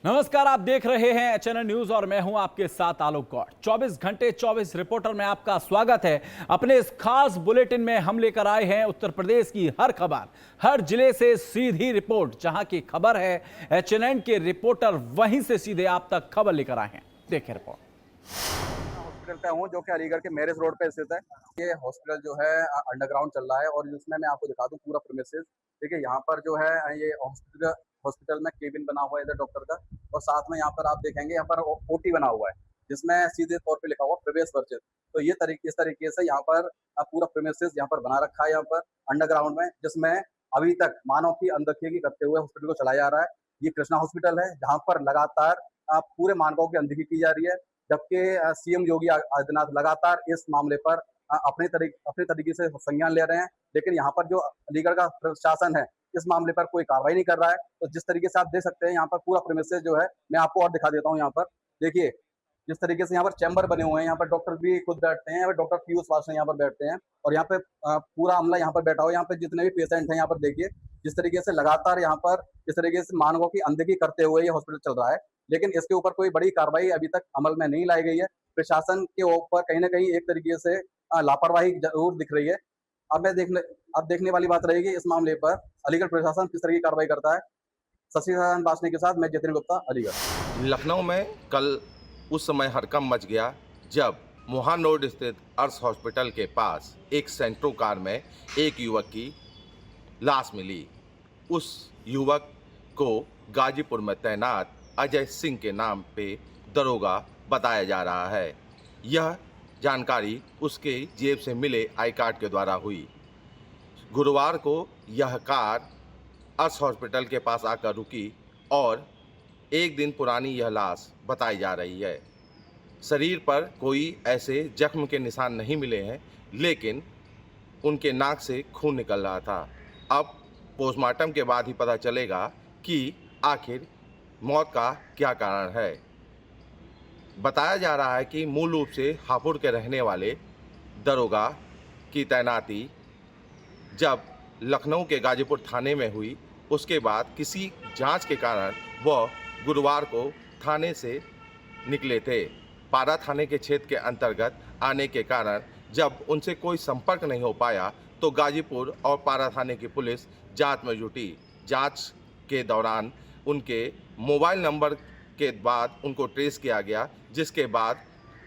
नमस्कार, आप देख रहे हैं एचएनएन न्यूज और मैं हूं आपके साथ आलोक गौड़। 24 घंटे 24 रिपोर्टर में आपका स्वागत है। अपने इस खास बुलेटिन में हम लेकर आए हैं उत्तर प्रदेश की हर खबर, हर जिले से सीधी रिपोर्ट। जहां की खबर है, एचएनएन के रिपोर्टर वहीं से सीधे आप तक खबर लेकर आए हैं। देखिए रिपोर्ट। हॉस्पिटल पे हूँ जो कि अलीगढ़ के मैरिज रोड पे स्थित है। ये हॉस्पिटल जो है अंडरग्राउंड चल रहा है और इसमें मैं आपको दिखा दूं पूरा प्रीमिसेस। देखिए यहाँ पर जो है ये हॉस्पिटल में केबिन बना हुआ है इधर डॉक्टर का, और साथ में यहाँ पर आप देखेंगे यहाँ पर ओटी बना हुआ है जिसमें सीधे तौर पे लिखा हुआ प्रवेश वर्जित। तो ये इस तरीके से यहाँ पर पूरा प्रीमिसेस यहाँ पर बना रखा है यहाँ पर अंडरग्राउंड में, जिसमें अभी तक मानव की अनदेखी करते हुए हॉस्पिटल को चलाया जा रहा है। ये कृष्णा हॉस्पिटल है जहाँ पर लगातार पूरे मानकों की अनदेखी की जा रही है, जबकि सीएम योगी आदित्यनाथ लगातार इस मामले पर अपने तरीके से संज्ञान ले रहे हैं। लेकिन यहाँ पर जो अलीगढ़ का प्रशासन है इस मामले पर कोई कार्रवाई नहीं कर रहा है। तो जिस तरीके से आप देख सकते हैं यहाँ पर पूरा प्रीमिसेस जो है, मैं आपको और दिखा देता हूँ। यहाँ पर देखिए जिस तरीके से यहाँ पर चैम्बर बने हुए हैं, यहाँ पर डॉक्टर भी खुद बैठते हैं, डॉक्टर पीयूष वासने यहाँ पर बैठते हैं और यहाँ पे पूरा अमला यहाँ पर बैठा हुआ है। यहाँ पे जितने भी पेशेंट हैं यहाँ पर देखिए जिस तरीके से लगातार यहाँ पर इस तरीके से मानकों की अनदेखी करते हुए ये हॉस्पिटल चल रहा है। लेकिन इसके ऊपर कोई बड़ी कार्रवाई अभी तक अमल में नहीं लाई गई है। प्रशासन के ऊपर कहीं ना कहीं एक तरीके से लापरवाही जरूर दिख रही है। अब देखने वाली बात रहेगी इस मामले पर अलीगढ़ प्रशासन किस तरह की कार्रवाई करता है। शशिकांत वासने के साथ मैं जितेंद्र गुप्ता, अलीगढ़। लखनऊ में कल उस समय हड़कंप मच गया जब मोहान रोड स्थित अर्स हॉस्पिटल के पास एक सेंट्रो कार में एक युवक की लाश मिली। उस युवक को गाजीपुर में तैनात अजय सिंह के नाम पे दरोगा बताया जा रहा है। यह जानकारी उसके जेब से मिले आई कार्ड के द्वारा हुई। गुरुवार को यह कार अर्स हॉस्पिटल के पास आकर रुकी और एक दिन पुरानी यह लाश बताई जा रही है। शरीर पर कोई ऐसे जख्म के निशान नहीं मिले हैं, लेकिन उनके नाक से खून निकल रहा था। अब पोस्टमार्टम के बाद ही पता चलेगा कि आखिर मौत का क्या कारण है। बताया जा रहा है कि मूल रूप से हापुड़ के रहने वाले दरोगा की तैनाती जब लखनऊ के गाजीपुर थाने में हुई, उसके बाद किसी जांच के कारण वह गुरुवार को थाने से निकले थे। पारा थाने के क्षेत्र के अंतर्गत आने के कारण जब उनसे कोई संपर्क नहीं हो पाया तो गाजीपुर और पारा थाने की पुलिस जांच में जुटी। जांच के दौरान उनके मोबाइल नंबर के बाद उनको ट्रेस किया गया, जिसके बाद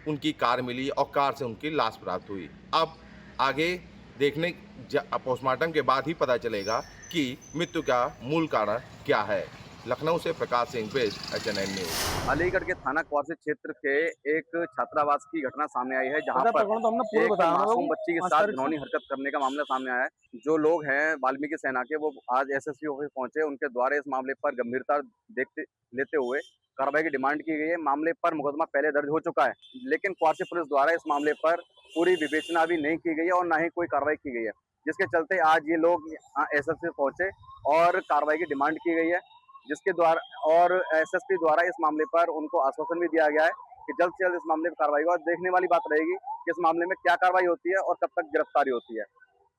उनकी कार मिली और कार से उनकी लाश प्राप्त हुई। अब आगे पोस्टमार्टम के बाद ही पता चलेगा कि मृत्यु का मूल कारण क्या है। लखनऊ से प्रकाश सिंह बेस्ट, एचएनएन न्यूज। अलीगढ़ के थाना क्वार्सी क्षेत्र के एक छात्रावास की घटना सामने आई है जहां पर एक मासूम बच्ची के साथ घिनौनी हरकत करने का मामला सामने आया है। जो लोग हैं वाल्मीकि सेना के, वो आज एसएसपी ऑफिस पहुंचे। उनके द्वारा इस मामले पर गंभीरता लेते हुए कार्रवाई की डिमांड की गई है। मामले पर मुकदमा पहले दर्ज हो चुका है, लेकिन क्वार्सी पुलिस द्वारा इस मामले पर पूरी विवेचना अभी नहीं की गई है और न ही कोई कार्रवाई की गई है, जिसके चलते आज ये लोग एसएसपी पहुंचे और कार्रवाई की डिमांड की गई है, जिसके द्वारा और एसएसपी द्वारा इस मामले पर उनको आश्वासन भी दिया गया है कि जल्द से जल्द इस मामले पर कार्रवाई होगी। देखने वाली बात रहेगी कि इस मामले में क्या कार्रवाई होती है और कब तक गिरफ्तारी होती है।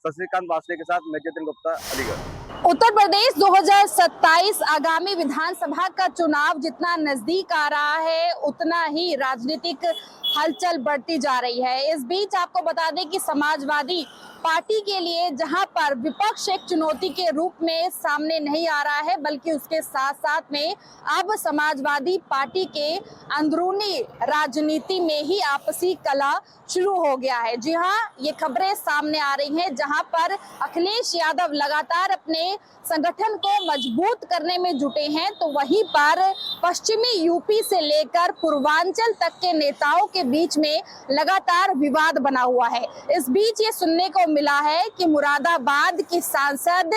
शशिकांत वासने के साथ मैं जितेंद्र गुप्ता, अलीगढ़। उत्तर प्रदेश 2027 आगामी विधानसभा का चुनाव जितना नजदीक आ रहा है, उतना ही राजनीतिक हलचल बढ़ती जा रही है। इस बीच आपको बता दें कि समाजवादी पार्टी के लिए जहां पर विपक्ष एक चुनौती के रूप में सामने नहीं आ रहा है, बल्कि उसके साथ साथ में अब समाजवादी पार्टी के अंदरूनी राजनीति में ही आपसी कलह शुरू हो गया है। जी हां, ये खबरें सामने आ रही हैं जहां पर अखिलेश यादव लगातार अपने संगठन को मजबूत करने में जुटे हैं, तो वहीं पर पश्चिमी यूपी से लेकर पूर्वांचल तक के नेताओं के बीच में लगातार विवाद बना हुआ है। इस बीच ये सुनने को मिला है कि मुरादाबाद की सांसद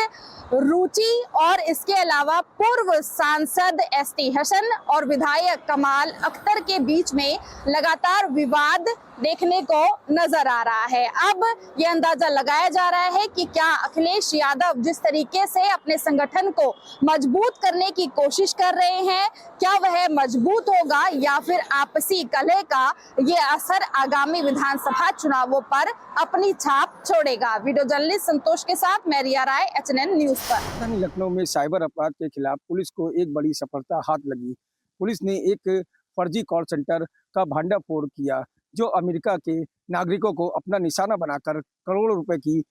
रुचि और इसके अलावा पूर्व सांसद एसटी हसन और विधायक कमाल अख्तर के बीच में लगातार विवाद देखने को नजर आ रहा है। अब ये अंदाजा लगाया जा रहा है कि क्या अखिलेश यादव जिस तरीके से अपने संगठन को मजबूत करने की कोशिश कर रहे हैं, क्या वह मजबूत होगा या फिर आपसी कलह का ये असर आगामी विधानसभा चुनावों पर अपनी छाप छोड़ेगा। वीडियो जर्नलिस्ट संतोष के साथ मैं रिया राय, एचएनएन न्यूज पर। लखनऊ में साइबर अपराध के खिलाफ पुलिस को एक बड़ी सफलता हाथ लगी। पुलिस ने एक फर्जी कॉल सेंटर का भांडाफोड़ किया, जो अमेरिका के नागरिकों को अपना निशाना बनाकर करोड़ों रुपए की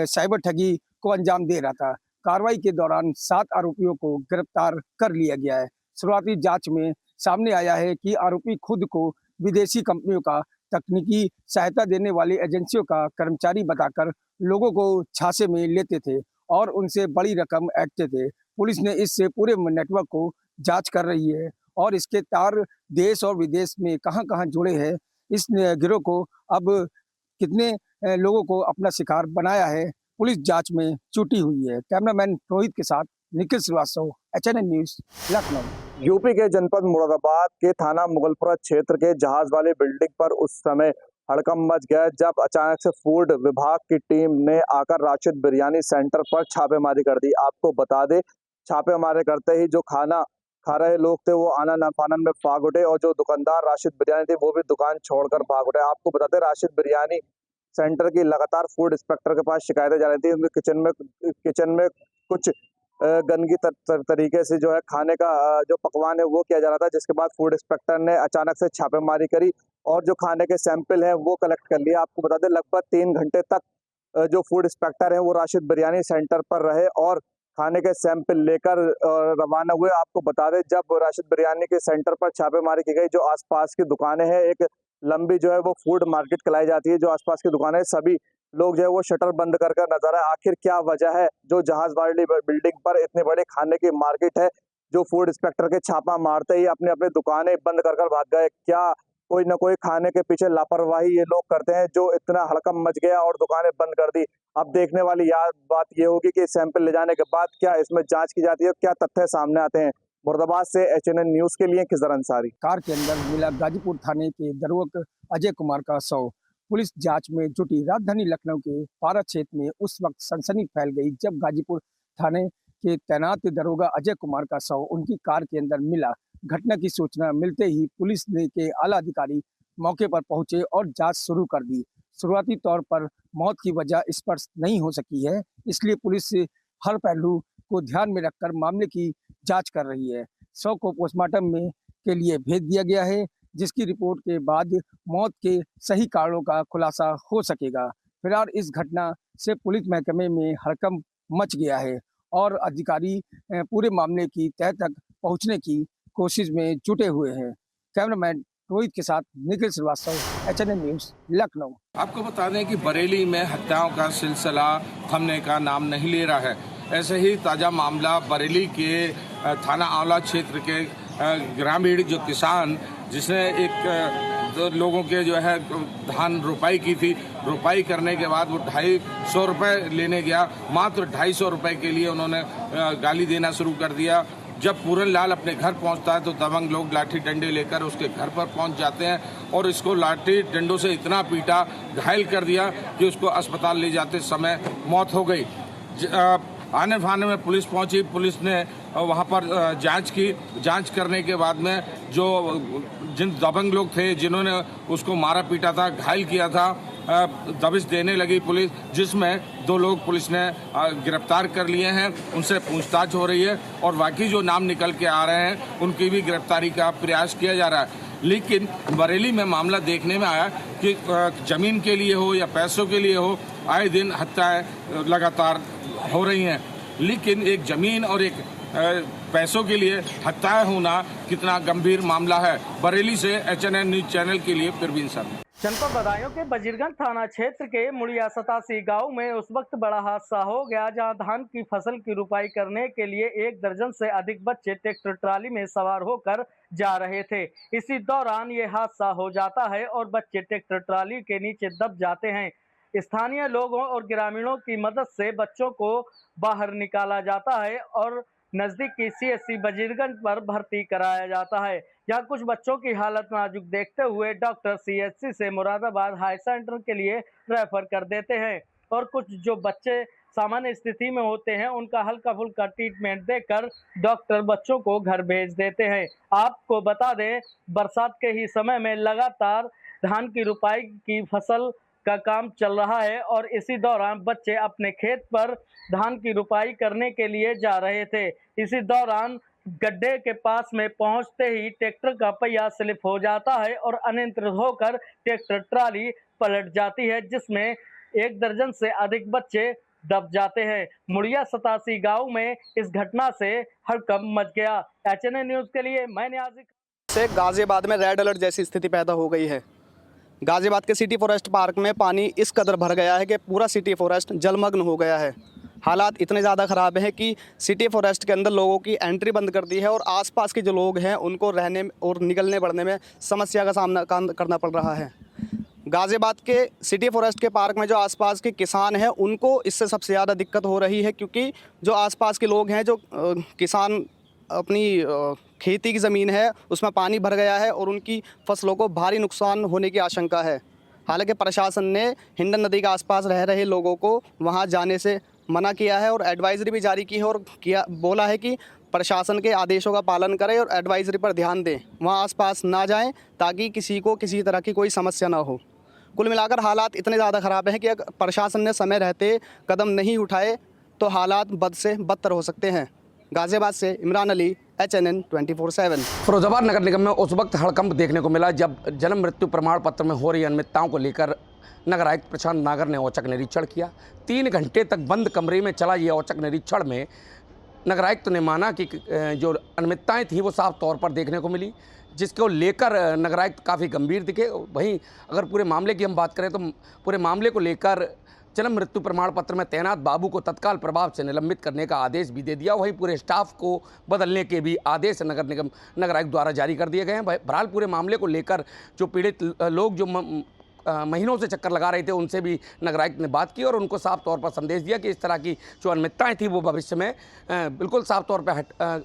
साइबर ठगी को अंजाम दे रहा था। कार्रवाई के दौरान 7 आरोपियों को गिरफ्तार कर लिया गया है। शुरुआती जांच में सामने आया है कि आरोपी खुद को विदेशी कंपनियों का तकनीकी सहायता देने वाली एजेंसियों का कर्मचारी बताकर लोगों को झांसे में लेते थे और उनसे बड़ी रकम ऐंठते थे। पुलिस ने इस पूरे नेटवर्क को जांच कर रही है और इसके तार देश और विदेश में कहां-कहां जुड़े हैं। इस गिरोह को अब कितने लोगों को अपना शिकार बनाया है, पुलिस जांच में जुटी हुई है। कैमरामैन रोहित के साथ Nikhil Shrivastava, HNN news, Lucknow. UP के जनपद मुरादाबाद के थाना मुगलपुरा क्षेत्र के जहाज वाली बिल्डिंग पर उस समय हड़कंप मच गया जब अचानक से फूड विभाग की टीम ने आकर राशिद बिरयानी सेंटर पर छापेमारी कर दी। आपको बता दें, छापेमारी करते ही जो खाना खा रहे लोग थे वो आनन फानन में भाग उठे और जो दुकानदार राशिद बिरयानी थे वो भी दुकान छोड़कर भाग उठे। आपको बता दें, राशिद बिरयानी सेंटर की लगातार फूड इंस्पेक्टर के पास शिकायतें जा रही थी। उनके किचन में कुछ गंदगी तरीके से जो है खाने का जो पकवान है वो किया जा रहा था, जिसके बाद फूड इंस्पेक्टर ने अचानक से छापेमारी करी और जो खाने के सैंपल हैं वो कलेक्ट कर लिए। आपको बता दें, लगभग 3 घंटे तक जो फूड इंस्पेक्टर हैं वो राशिद बिरयानी सेंटर पर रहे और खाने के सैंपल लेकर रवाना हुए। आपको बता दें, जब राशिद बिरयानी के सेंटर पर छापेमारी की गई, जो आसपास की दुकानें हैं, एक लंबी जो है वो फूड मार्केट कहलाई जाती है, जो आसपास की दुकानें, सभी लोग जो है वो शटर बंद कर नजर आए। आखिर क्या वजह है जो जहाज वाली बिल्डिंग पर इतने बड़े खाने की मार्केट है, जो फूड इंस्पेक्टर के छापा मारते ही अपने अपने दुकानें बंद कर भाग गए? क्या कोई ना कोई खाने के पीछे लापरवाही ये लोग करते हैं जो इतना हड़कंप मच गया और दुकानें बंद कर दी? अब देखने वाली बात ये होगी कि सैंपल ले जाने के बाद क्या इसमें जांच की जाती है, क्या तथ्य सामने आते हैं। मुरादाबाद से HNN न्यूज़ के लिए खिजर अंसारी। कार के अंदर मिला गाजीपुर थाने के दरोगा अजय कुमार का शव। पुलिस जांच में जुटी। राजधानी लखनऊ के पारा क्षेत्र में उस वक्त सनसनी फैल गई जब गाजीपुर थाने के तैनात दरोगा अजय कुमार का शव उनकी कार के अंदर मिला। घटना की सूचना मिलते ही पुलिस के आला अधिकारी मौके पर पहुंचे और जांच शुरू कर दी। शुरुआती तौर पर मौत की वजह स्पष्ट नहीं हो सकी है, इसलिए पुलिस हर पहलू को ध्यान में रखकर मामले की जांच कर रही है। शव को पोस्टमार्टम में के लिए भेज दिया गया है, जिसकी रिपोर्ट के बाद मौत के सही कारणों का खुलासा हो सकेगा। फिलहाल इस घटना से पुलिस महकमे में हड़कंप मच गया है और अधिकारी पूरे मामले की तह तक पहुंचने की कोशिश में जुटे हुए हैं। कैमरामैन रोहित के साथ निखिल श्रीवास्तव, HNN न्यूज़, लखनऊ। आपको बता दें कि बरेली में हत्याओं का सिलसिला थमने का नाम नहीं ले रहा है। ऐसे ही ताज़ा मामला बरेली के थाना आंवला क्षेत्र के ग्रामीण जो किसान, जिसने एक लोगों के जो है धान रोपाई की थी, रोपाई करने के बाद वो 250 रुपये लेने गया, मात्र 250 रुपये के लिए उन्होंने गाली देना शुरू कर दिया। जब पूरन लाल अपने घर पहुंचता है तो दबंग लोग लाठी डंडे लेकर उसके घर पर पहुंच जाते हैं और इसको लाठी डंडों से इतना पीटा, घायल कर दिया कि उसको अस्पताल ले जाते समय मौत हो गई। आने फाने में पुलिस पहुंची, पुलिस ने वहां पर जांच की। जांच करने के बाद में जो जिन दबंग लोग थे जिन्होंने उसको मारा पीटा था, घायल किया था, दबिश देने लगी पुलिस, जिसमें 2 लोग पुलिस ने गिरफ्तार कर लिए हैं। उनसे पूछताछ हो रही है और बाकी जो नाम निकल के आ रहे हैं उनकी भी गिरफ्तारी का प्रयास किया जा रहा है। लेकिन बरेली में मामला देखने में आया कि जमीन के लिए हो या पैसों के लिए हो, आए दिन हत्याएं लगातार हो रही हैं। लेकिन एक जमीन और एक पैसों के लिए हत्याएं होना कितना गंभीर मामला है। बरेली से HNN न्यूज़ चैनल के लिए परवीन सर। जनपद बदायूं के बजीरगंज थाना क्षेत्र के मुड़िया 87 गांव में उस वक्त बड़ा हादसा हो गया जहां धान की फसल की रुपाई करने के लिए 1 दर्जन से अधिक बच्चे ट्रैक्टर ट्राली में सवार होकर जा रहे थे। इसी दौरान ये हादसा हो जाता है और बच्चे ट्रैक्टर ट्राली के नीचे दब जाते हैं। स्थानीय लोगों और ग्रामीणों की मदद से बच्चों को बाहर निकाला जाता है और नजदीक की CHC बजीरगंज पर भर्ती कराया जाता है। यहाँ कुछ बच्चों की हालत नाजुक देखते हुए डॉक्टर CHC से मुरादाबाद हाई सेंटर के लिए रेफर कर देते हैं और कुछ जो बच्चे सामान्य स्थिति में होते हैं उनका हल्का फुल्का ट्रीटमेंट देकर डॉक्टर बच्चों को घर भेज देते हैं। आपको बता दें, बरसात के ही समय में लगातार धान की रुपाई की फसल का काम चल रहा है और इसी दौरान बच्चे अपने खेत पर धान की रुपाई करने के लिए जा रहे थे। इसी दौरान गड्ढे के पास में पहुंचते ही ट्रैक्टर का पहिया स्लिप हो जाता है और अनियंत्रित होकर ट्रैक्टर ट्राली पलट जाती है, जिसमें 1 दर्जन से अधिक बच्चे दब जाते हैं। मुड़िया 87 गांव में इस घटना से हड़कंप मच गया। HNN न्यूज के लिए मैं न्याज़ी से गाजियाबाद में रेड अलर्ट जैसी स्थिति पैदा हो गई है। गाजियाबाद के सिटी फॉरेस्ट पार्क में पानी इस कदर भर गया है कि पूरा सिटी फॉरेस्ट जलमग्न हो गया है। हालात इतने ज़्यादा ख़राब हैं कि सिटी फॉरेस्ट के अंदर लोगों की एंट्री बंद कर दी है और आसपास के जो लोग हैं उनको रहने और निकलने बढ़ने में समस्या का सामना करना पड़ रहा है। गाजियाबाद के सिटी फॉरेस्ट के पार्क में जो आसपास के किसान हैं उनको इससे सबसे ज़्यादा दिक्कत हो रही है, क्योंकि जो आसपास के लोग हैं, जो किसान अपनी खेती की ज़मीन है उसमें पानी भर गया है और उनकी फसलों को भारी नुकसान होने की आशंका है। हालांकि प्रशासन ने हिंडन नदी के आसपास रह रहे लोगों को वहां जाने से मना किया है और एडवाइजरी भी जारी की है और बोला है कि प्रशासन के आदेशों का पालन करें और एडवाइजरी पर ध्यान दें, वहां आसपास ना जाएं ताकि किसी को किसी तरह की कोई समस्या ना हो। कुल मिलाकर हालात इतने ज़्यादा ख़राब हैं कि अगर प्रशासन ने समय रहते कदम नहीं उठाए तो हालात बद से बदतर हो सकते हैं। गाजियाबाद से इमरान अली, HNN 24/7। फिरोजाबाद नगर निगम में उस वक्त हड़कंप देखने को मिला जब जन्म मृत्यु प्रमाण पत्र में हो रही अनियमितताओं को लेकर नगर आयुक्त प्रशांत नागर ने औचक निरीक्षण किया। 3 घंटे तक बंद कमरे में चला ये औचक निरीक्षण में नगर आयुक्त ने माना कि जो अनियमितताएं थी वो साफ तौर पर देखने को मिली, जिसको लेकर नगर आयुक्त काफ़ी गंभीर दिखे। वहीं अगर पूरे मामले की हम बात करें तो पूरे मामले को लेकर जन्म मृत्यु प्रमाण पत्र में तैनात बाबू को तत्काल प्रभाव से निलंबित करने का आदेश भी दे दिया। वहीं पूरे स्टाफ को बदलने के भी आदेश नगर आयुक्त द्वारा जारी कर दिए गए हैं। बहरहाल पूरे मामले को लेकर जो पीड़ित लोग जो महीनों से चक्कर लगा रहे थे उनसे भी नगर आयुक्त ने बात की और उनको साफ तौर पर संदेश दिया कि इस तरह की जो अनियमितताएं थी वो भविष्य में बिल्कुल साफ तौर पर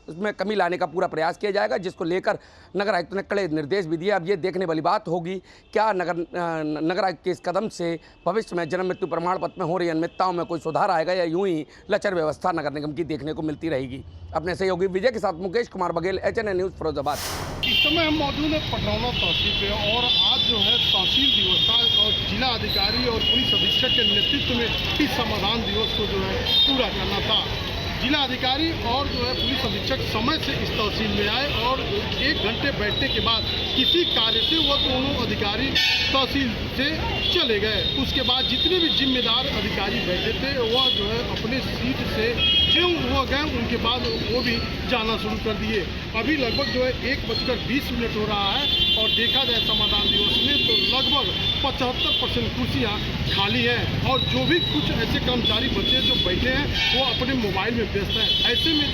उसमें कमी लाने का पूरा प्रयास किया जाएगा, जिसको लेकर नगर आयुक्त ने कड़े निर्देश भी दिए। अब ये देखने वाली बात होगी क्या नगर आयुक्त के इस कदम से भविष्य में जन्म मृत्यु प्रमाण पत्र में हो रही अनियमितताओं में कोई सुधार आएगा या यूं ही लचर व्यवस्था नगर निगम की देखने को मिलती रहेगी। अपने सहयोगी विजय के साथ मुकेश कुमार बघेल, HNN न्यूज़, फिरोजाबाद। इस समय हम मौजूद हैं पटरौना तहसील पे और आज जो है तहसील दिवस था और जिला अधिकारी और पुलिस अधीक्षक के नेतृत्व में इस समाधान दिवस को जो है पूरा करना था। जिला अधिकारी और जो है पुलिस अधीक्षक समय से इस तहसील में आए और 1 घंटे बैठने के बाद किसी कार्य से वह दोनों अधिकारी तहसील से चले गए। उसके बाद जितने भी जिम्मेदार अधिकारी बैठे थे वह जो है अपने सीट से जो वो गए, उनके बाद वो भी जाना शुरू कर दिए। अभी लगभग जो है 1:20 हो रहा है और देखा जाए समाधान दिवस में तो लगभग 75% कुर्सियाँ खाली हैं और जो भी कुछ ऐसे कर्मचारी बचे जो बैठे हैं वो अपने मोबाइल में व्यस्त हैं। ऐसे में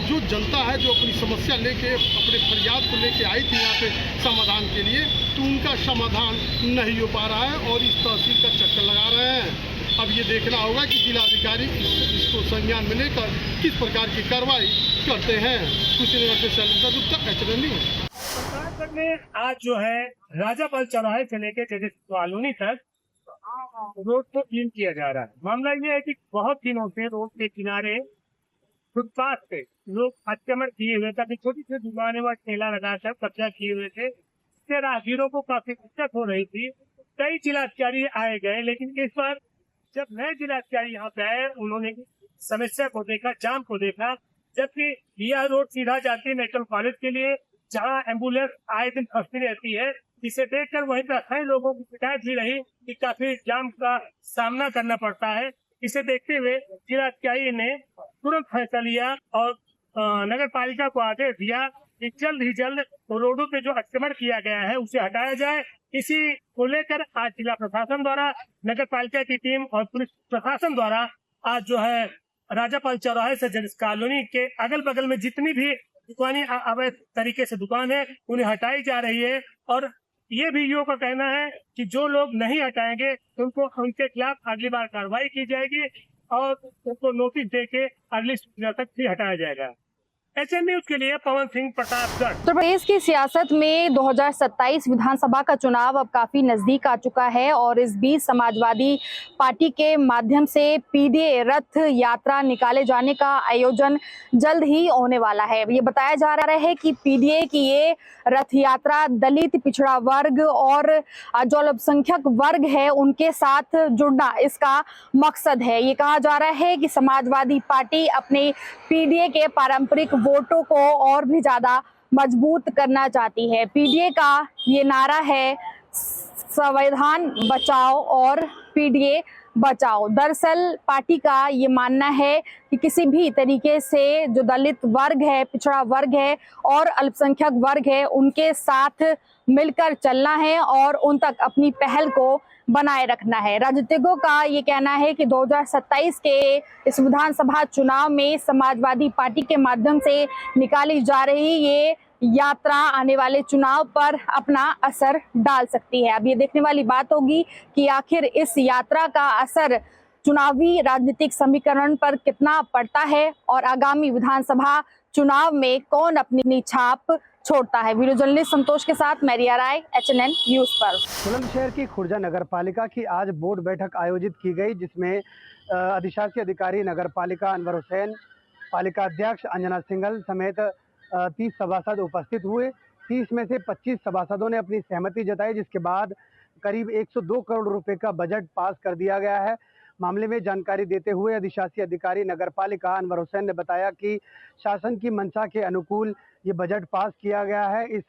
जो जनता है जो अपनी समस्या लेके अपने फरियाद को लेके आई थी यहाँ पे समाधान के लिए, तो उनका समाधान नहीं हो पा रहा है और इस तहसील का चक्कर लगा रहे हैं। अब ये देखना होगा कि जिलाधिकारी इसको संज्ञान में लेकर किस प्रकार की कार्रवाई करते हैं। कुशीनगर से शैलेंद्र गुप्ता, HNN न्यूज़। प्रतापगढ़ में आज जो है राजापाल चौराहे से लेकर जजेस कॉलोनी तक रोड को क्लीन किया जा रहा है। मामला ये है कि बहुत दिनों से रोड के किनारे फुटपाथ पे लोग अतिक्रमण किए हुए थे, छोटी छोटी दुकानें व ठेला लगाकर कब्जा किए हुए थे। इससे राहगीरों को काफी दिक्कत हो रही थी। कई जिलाधिकारी आए गए, लेकिन इस बार जब नए जिलाधिकारी यहाँ पे आए उन्होंने समस्या को देखा, जाम को देखा। जबकि यह रोड सीधा जाती है मेडिकल कॉलेज के लिए, जहाँ एम्बुलेंस आए दिन फंसती रहती है। इसे देखकर वहीं पर कई लोगों की शिकायत भी रही कि काफी जाम का सामना करना पड़ता है। इसे देखते हुए जिलाधिकारी ने तुरंत फैसला लिया और नगर पालिका को आदेश दिया कि जल्द ही जल्द रोडों पे जो अतिक्रमण किया गया है उसे हटाया जाए। इसी को लेकर आज जिला प्रशासन द्वारा, नगर पालिका की टीम और पुलिस प्रशासन द्वारा आज जो है राजापाल चौराहे से जजेस कॉलोनी के अगल बगल में जितनी भी दुकानें अवैध तरीके से दुकान है उन्हें हटाई जा रही है। और ये भी यूँ का कहना है कि जो लोग नहीं हटाएंगे उनको उनके खिलाफ अगली बार कार्रवाई की जाएगी और उनको नोटिस देके अगली सूचना तक भी हटाया जाएगा। HNN न्यूज़ के लिए पवन सिंह, प्रतापगढ़। उत्तर प्रदेश की सियासत में 2027 विधानसभा का चुनाव अब काफी नजदीक आ चुका है और इस बीच समाजवादी पार्टी के माध्यम से PDA रथ यात्रा निकाले जाने का आयोजन जल्द ही होने वाला है। ये बताया जा रहा है कि PDA की ये रथ यात्रा दलित, पिछड़ा वर्ग और जो अल्पसंख्यक वर्ग है उनके साथ जुड़ना इसका मकसद है। ये कहा जा रहा है कि समाजवादी पार्टी अपने PDA के पारंपरिक वोटों को और भी ज्यादा मजबूत करना चाहती है। पीडीए का ये नारा है, संविधान बचाओ और पीडीए बचाओ। दरअसल पार्टी का ये मानना है कि किसी भी तरीके से जो दलित वर्ग है, पिछड़ा वर्ग है और अल्पसंख्यक वर्ग है, उनके साथ मिलकर चलना है और उन तक अपनी पहल को बनाए रखना है। राजनीतिकों का ये कहना है कि 2027 के इस विधानसभा चुनाव में समाजवादी पार्टी के माध्यम से निकाली जा रही ये यात्रा आने वाले चुनाव पर अपना असर डाल सकती है। अब ये देखने वाली बात होगी कि आखिर इस यात्रा का असर चुनावी राजनीतिक समीकरण पर कितना पड़ता है और आगामी विधानसभा चुनाव में कौन अपनी छाप छोड़ता है। वीडियो जर्नलिस्ट संतोष के साथ मैरिया राय, HNN न्यूज पर। बुलंदशहर की खुर्जा नगर पालिका की आज बोर्ड बैठक आयोजित की गई, जिसमें अधिशासी अधिकारी नगर पालिका अनवर हुसैन, पालिका अध्यक्ष अंजना सिंघल समेत 30 सभासद उपस्थित हुए। 30 में से 25 सभासदों ने अपनी सहमति जताई, जिसके बाद करीब 102 करोड़ रुपए का बजट पास कर दिया गया है। मामले में जानकारी देते हुए अधिशासी अधिकारी नगर पालिका अनवर हुसैन ने बताया कि शासन की मंशा के अनुकूल ये बजट पास किया गया है। इस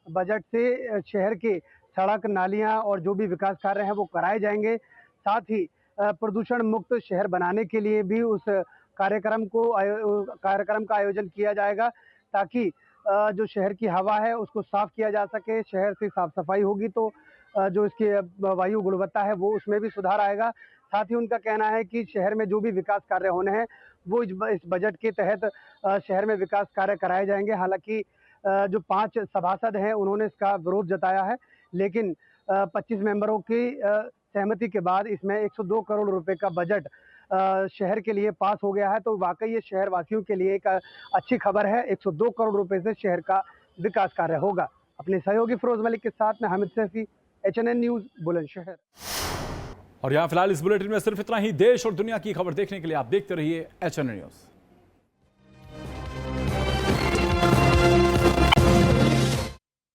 बजट से शहर के सड़क, नालियां और जो भी विकास कार्य हैं वो कराए जाएंगे। साथ ही प्रदूषण मुक्त शहर बनाने के लिए भी उस कार्यक्रम का आयोजन किया जाएगा, ताकि जो शहर की हवा है उसको साफ किया जा सके। शहर से साफ सफाई होगी तो जो इसकी वायु गुणवत्ता है वो उसमें भी सुधार आएगा। साथ ही उनका कहना है कि शहर में जो भी विकास कार्य होने हैं वो इस बजट के तहत शहर में विकास कार्य कराए जाएंगे। हालांकि जो 5 सभासद हैं उन्होंने इसका विरोध जताया है, लेकिन 25 मेंबरों की सहमति के बाद इसमें 102 करोड़ रुपए का बजट शहर के लिए पास हो गया है। तो वाकई ये शहर वासियों के लिए एक अच्छी खबर है। 102 करोड़ रुपए से शहर का विकास कार्य होगा। अपने सहयोगी फिरोज मलिक के साथ में हामिद सैफी, HNN न्यूज, बुलंदशहर। और यहाँ फिलहाल इस बुलेटिन में सिर्फ इतना ही। देश और दुनिया की खबर देखने के लिए आप देखते रहिए HNN न्यूज।